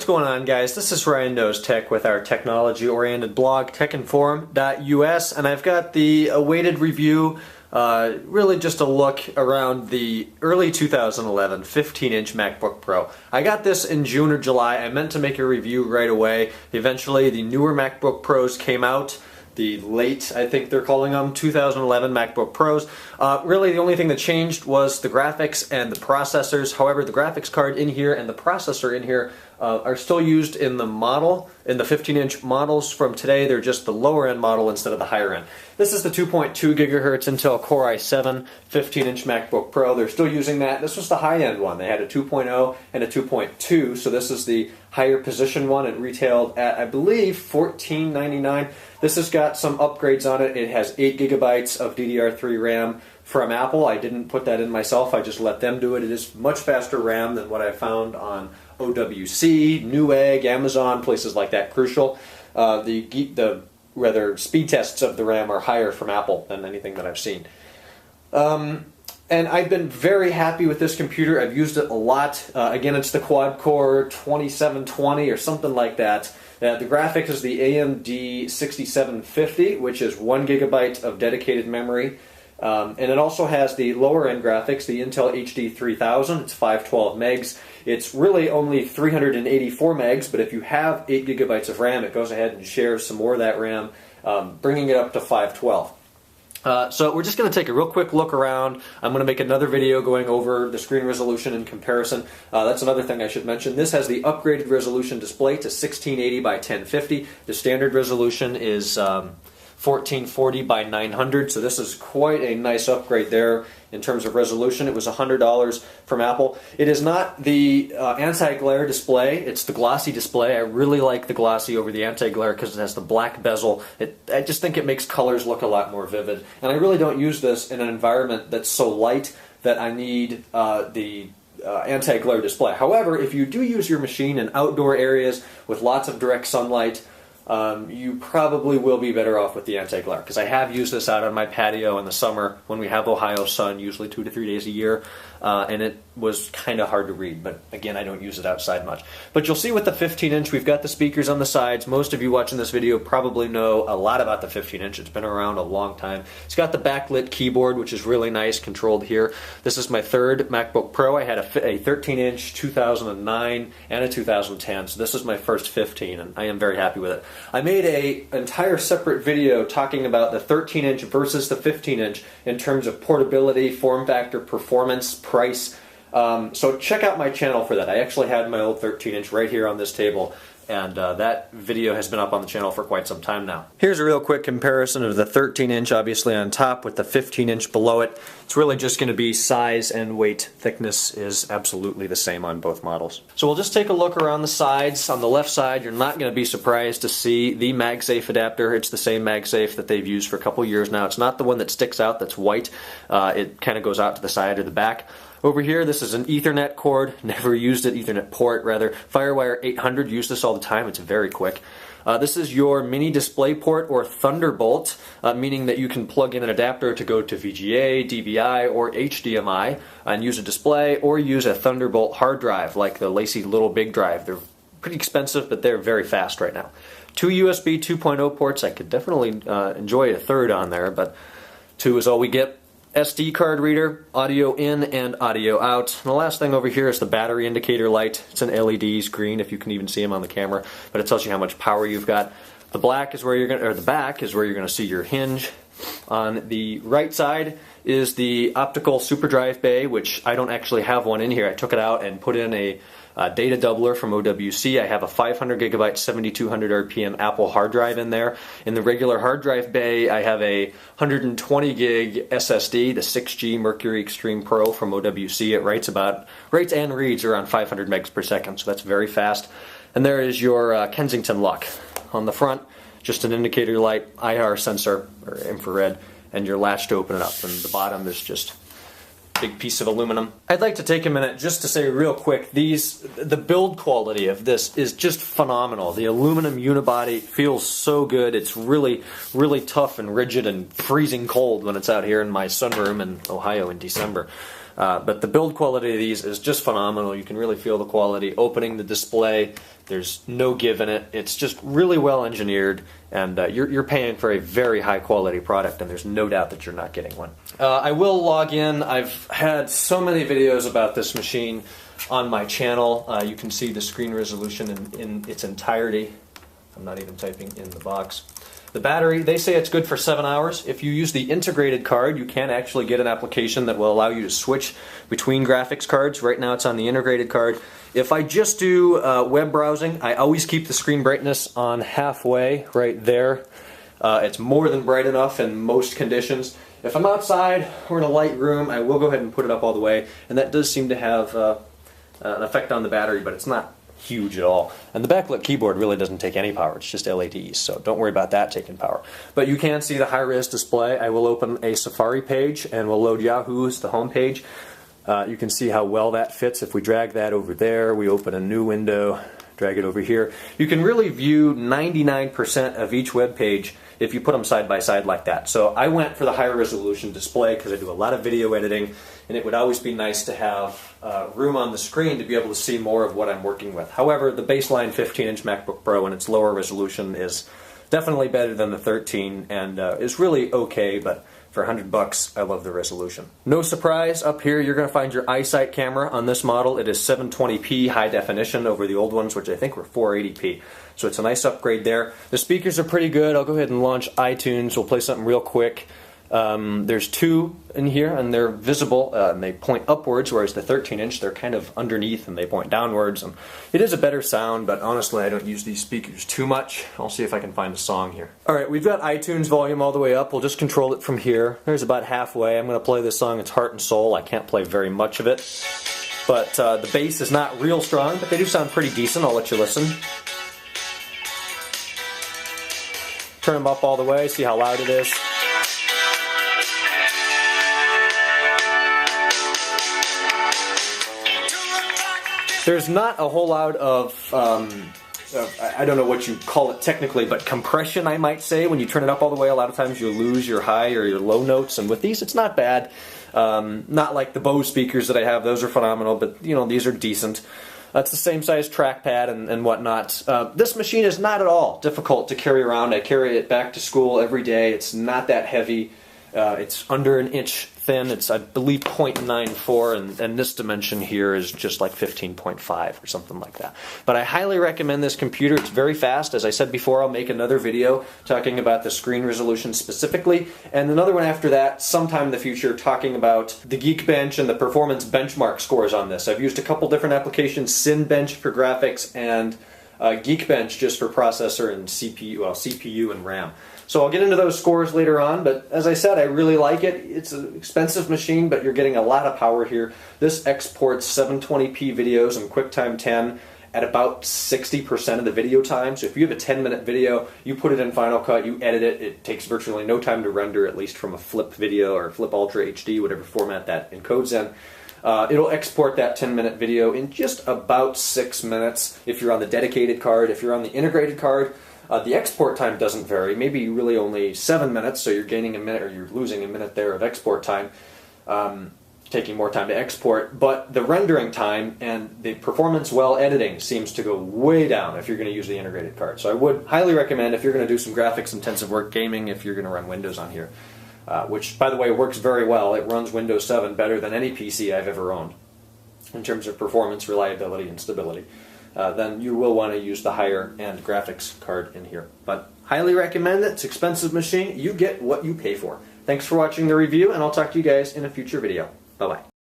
going on, guys? This is Ryan Knows Tech with our technology-oriented blog, techinform.us, and I've got the awaited review, really just a look around the early 2011 15-inch MacBook Pro. I got this in June or July. I meant to make a review right away. Eventually, the newer MacBook Pros came out. The late, I think they're calling them, 2011 MacBook Pros. Really, the only thing that changed was the graphics and the processors. However, the graphics card in here and the processor in here are still used in the model, in the 15-inch models from today. They're just the lower-end model instead of the higher-end. This is the 2.2 gigahertz Intel Core i7 15-inch MacBook Pro. They're still using that. This was the high-end one. They had a 2.0 and a 2.2, so this is the higher position one. It retailed at, I believe, $14.99. This has got some upgrades on it. It has 8 gigabytes of DDR3 RAM from Apple. I didn't put that in myself. I just let them do it. It is much faster RAM than what I found on OWC, Newegg, Amazon, places like that. Crucial. The speed tests of the RAM are higher from Apple than anything that I've seen. And I've been very happy with this computer. I've used it a lot. Again, it's the quad-core 2720 or something like that. The graphic is the AMD 6750, which is 1 gigabyte of dedicated memory. And it also has the lower-end graphics, the Intel HD 3000. It's 512 megs. It's really only 384 megs, but if you have 8 gigabytes of RAM, it goes ahead and shares some more of that RAM, bringing it up to 512. So we're just going to take a real quick look around. I'm going to make another video going over the screen resolution in comparison. That's another thing I should mention. This has the upgraded resolution display to 1680 by 1050. The standard resolution is 1440 by 900, so this is quite a nice upgrade there in terms of resolution. It was $100 from Apple. It is not the anti-glare display, it's the glossy display. I really like the glossy over the anti-glare because it has the black bezel. I just think it makes colors look a lot more vivid. And I really don't use this in an environment that's so light that I need the anti-glare display. However, if you do use your machine in outdoor areas with lots of direct sunlight, you probably will be better off with the anti-glare, because I have used this out on my patio in the summer when we have Ohio sun, usually 2 to 3 days a year, and it was kind of hard to read, but again, I don't use it outside much. But you'll see with the 15-inch, we've got the speakers on the sides. Most of you watching this video probably know a lot about the 15-inch. It's been around a long time. It's got the backlit keyboard, which is really nice, controlled here. This is my third MacBook Pro. I had a 13-inch 2009 and a 2010, so this is my first 15, and I am very happy with it. I made an entire separate video talking about the 13-inch versus the 15-inch in terms of portability, form factor, performance, price. So check out my channel for that. I actually had my old 13-inch right here on this table, and that video has been up on the channel for quite some time now. Here's a real quick comparison of the 13-inch obviously on top with the 15-inch below it. It's really just going to be size and weight. Thickness is absolutely the same on both models. So we'll just take a look around the sides. On the left side, you're not going to be surprised to see the MagSafe adapter. It's the same MagSafe that they've used for a couple years now. It's not the one that sticks out that's white. It kind of goes out to the side or the back. Over here, this is an Ethernet cord. Never used it. Ethernet port, rather. FireWire 800, use this all the time. It's very quick. This is your mini display port or Thunderbolt, meaning that you can plug in an adapter to go to VGA, DVI, or HDMI and use a display, or use a Thunderbolt hard drive like the Lacy Little Big Drive. They're pretty expensive, but they're very fast right now. 2 USB 2.0 ports. I could definitely enjoy a third on there, but 2 is all we get. SD card reader, audio in and audio out. And the last thing over here is the battery indicator light. It's an LED green, if you can even see them on the camera, but it tells you how much power you've got. The black is where you're going, or the back is where you're going to see your hinge. On the right side is the optical SuperDrive bay, which I don't actually have one in here. I took it out and put in a data doubler from OWC. I have a 500 gigabyte 7200 RPM Apple hard drive in there. In the regular hard drive bay, I have a 120 gig SSD, the 6G Mercury Extreme Pro from OWC. It writes and reads around 500 megs per second, so that's very fast. And there is your Kensington lock. On the front, just an indicator light, IR sensor, or infrared, and your latch to open it up. And the bottom is just big piece of aluminum. I'd like to take a minute just to say real quick, the build quality of this is just phenomenal. The aluminum unibody feels so good. It's really, really tough and rigid and freezing cold when it's out here in my sunroom in Ohio in December. But the build quality of these is just phenomenal. You can really feel the quality. Opening the display, there's no give in it. It's just really well engineered, and you're paying for a very high quality product, and there's no doubt that you're not getting one. I will log in. I've had so many videos about this machine on my channel. You can see the screen resolution in its entirety. I'm not even typing in the box. The battery, they say it's good for 7 hours. If you use the integrated card, you can actually get an application that will allow you to switch between graphics cards. Right now it's on the integrated card. If I just do web browsing, I always keep the screen brightness on halfway right there. It's more than bright enough in most conditions. If I'm outside or in a light room, I will go ahead and put it up all the way, and that does seem to have an effect on the battery, but it's not huge at all. And the backlit keyboard really doesn't take any power, it's just LEDs, so don't worry about that taking power. But you can see the high-res display. I will open a Safari page and we'll load Yahoo as the home page. You can see how well that fits. If we drag that over there, we open a new window, drag it over here. You can really view 99% of each web page if you put them side by side like that. So I went for the higher resolution display because I do a lot of video editing, and it would always be nice to have room on the screen to be able to see more of what I'm working with. However, the baseline 15-inch MacBook Pro and its lower resolution is definitely better than the 13 and is really okay, but for $100, I love the resolution. No surprise, up here you're going to find your eyesight camera. On this model, it is 720p high definition over the old ones, which I think were 480p. So it's a nice upgrade there. The speakers are pretty good. I'll go ahead and launch iTunes. We'll play something real quick. There's two in here, and they're visible, and they point upwards, whereas the 13-inch, they're kind of underneath, and they point downwards. And it is a better sound, but honestly, I don't use these speakers too much. I'll see if I can find a song here. Alright, we've got iTunes volume all the way up. We'll just control it from here. There's about halfway. I'm going to play this song. It's Heart and Soul. I can't play very much of it, but the bass is not real strong, but they do sound pretty decent. I'll let you listen. Turn them up all the way, see how loud it is. There's not a whole lot of, I don't know what you call it technically, but compression, I might say. When you turn it up all the way, a lot of times you lose your high or your low notes, and with these it's not bad. Not like the Bose speakers that I have, those are phenomenal, but you know, these are decent. It's the same size trackpad and whatnot. This machine is not at all difficult to carry around. I carry it back to school every day. It's not that heavy. It's under an inch thin. It's, I believe, 0.94, and this dimension here is just like 15.5 or something like that. But I highly recommend this computer. It's very fast. As I said before, I'll make another video talking about the screen resolution specifically, and another one after that sometime in the future talking about the Geekbench and the performance benchmark scores on this. I've used a couple different applications, Cinebench for graphics and Geekbench just for processor and CPU, well, CPU and RAM. So I'll get into those scores later on, but as I said, I really like it. It's an expensive machine, but you're getting a lot of power here. This exports 720p videos in QuickTime 10 at about 60% of the video time. So if you have a 10-minute video, you put it in Final Cut, you edit it, it takes virtually no time to render, at least from a Flip video or Flip Ultra HD, whatever format that encodes in. It'll export that 10-minute video in just about 6 minutes if you're on the dedicated card. If you're on the integrated card, the export time doesn't vary, maybe really only 7 minutes, so you're gaining a minute or you're losing a minute there of export time, taking more time to export, but the rendering time and the performance while editing seems to go way down if you're going to use the integrated card. So I would highly recommend, if you're going to do some graphics intensive work, gaming, if you're going to run Windows on here, which by the way works very well. It runs Windows 7 better than any PC I've ever owned in terms of performance, reliability, and stability. Then you will want to use the higher end graphics card in here. But highly recommend it. It's an expensive machine. You get what you pay for. Thanks for watching the review, and I'll talk to you guys in a future video. Bye-bye.